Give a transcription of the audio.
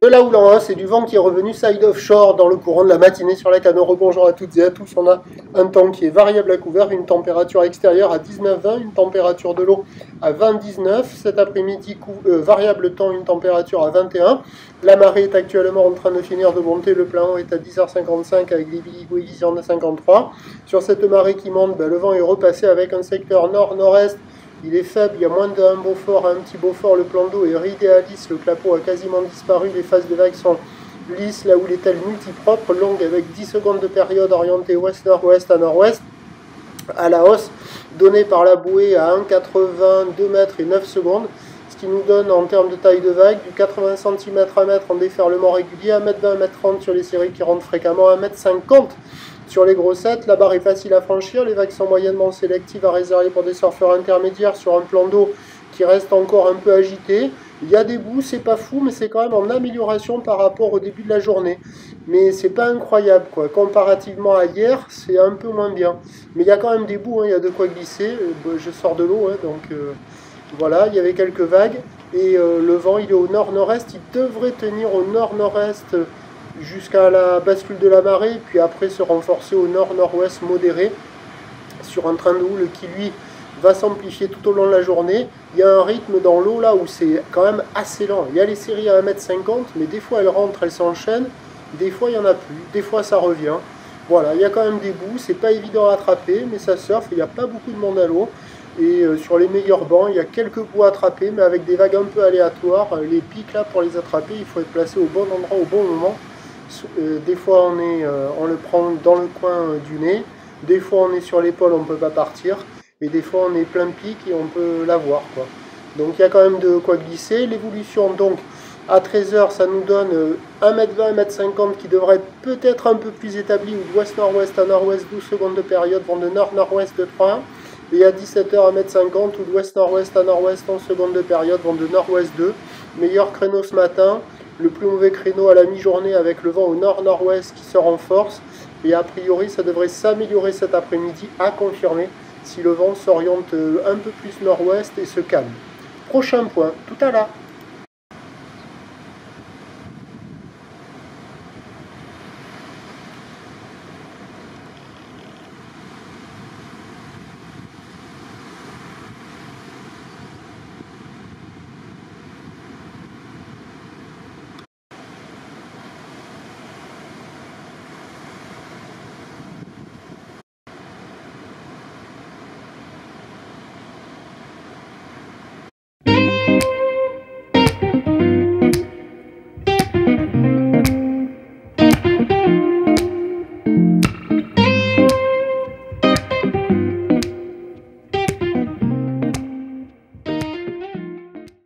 De la houle en A, c'est du vent qui est revenu side offshore dans le courant de la matinée sur la canot. Rebonjour à toutes et à tous. On a un temps qui est variable à couvert, une température extérieure à 19-20, une température de l'eau à 20-19. Cet après-midi, variable temps, une température à 21. La marée est actuellement en train de finir de monter. Le plein haut est à 10h55 avec des visions de 53. Sur cette marée qui monte, le vent est repassé avec un secteur nord-nord-est. Il est faible, il y a moins d'un Beaufort, un petit Beaufort, le plan d'eau est idéaliste, le clapot a quasiment disparu, les phases de vagues sont lisses, là où les telles multipropres, longues avec 10 secondes de période orientée ouest-nord-ouest à nord-ouest, à la hausse, donnée par la bouée à 1,80, 2 mètres et 9 secondes, ce qui nous donne en termes de taille de vague du 80 cm à mètre en déferlement régulier, 1m20, 1m30 sur les séries qui rentrent fréquemment, 1m50 sur les grossettes. La barre est facile à franchir, les vagues sont moyennement sélectives à réserver pour des surfeurs intermédiaires sur un plan d'eau qui reste encore un peu agité. Il y a des bouts, c'est pas fou, mais c'est quand même en amélioration par rapport au début de la journée. Mais c'est pas incroyable, quoi. Comparativement à hier, c'est un peu moins bien. Mais il y a quand même des bouts, il y a de quoi glisser. Je sors de l'eau, donc voilà, il y avait quelques vagues. Et le vent, il est au nord-nord-est, il devrait tenir au nord-nord-est jusqu'à la bascule de la marée, puis après se renforcer au nord-nord-ouest modéré, sur un train de houle qui lui va s'amplifier tout au long de la journée. Il y a un rythme dans l'eau là où c'est quand même assez lent. Il y a les séries à 1m50, mais des fois elles rentrent, elles s'enchaînent, des fois il n'y en a plus, des fois ça revient. Voilà, il y a quand même des bouts, c'est pas évident à attraper, mais ça surfe, il n'y a pas beaucoup de monde à l'eau. Et sur les meilleurs bancs, il y a quelques bouts à attraper, mais avec des vagues un peu aléatoires. Les pics là, pour les attraper, il faut être placé au bon endroit, au bon moment. Des fois on le prend dans le coin du nez, des fois on est sur l'épaule, on ne peut pas partir, et des fois on est plein pic et on peut l'avoir, quoi. Donc il y a quand même de quoi glisser. L'évolution donc à 13h, ça nous donne 1m20, 1m50 qui devrait être peut-être un peu plus établi, ou d'ouest-nord-ouest à nord-ouest, 12 secondes de période vont de nord-nord-ouest de 3. Et à 17h, 1m50, ou d'ouest-nord-ouest à nord-ouest, 11 secondes de période vont de nord-ouest 2. Meilleur créneau ce matin. Le plus mauvais créneau à la mi-journée avec le vent au nord-nord-ouest qui se renforce. Et a priori, ça devrait s'améliorer cet après-midi, à confirmer, si le vent s'oriente un peu plus nord-ouest et se calme. Prochain point, tout à l'heure.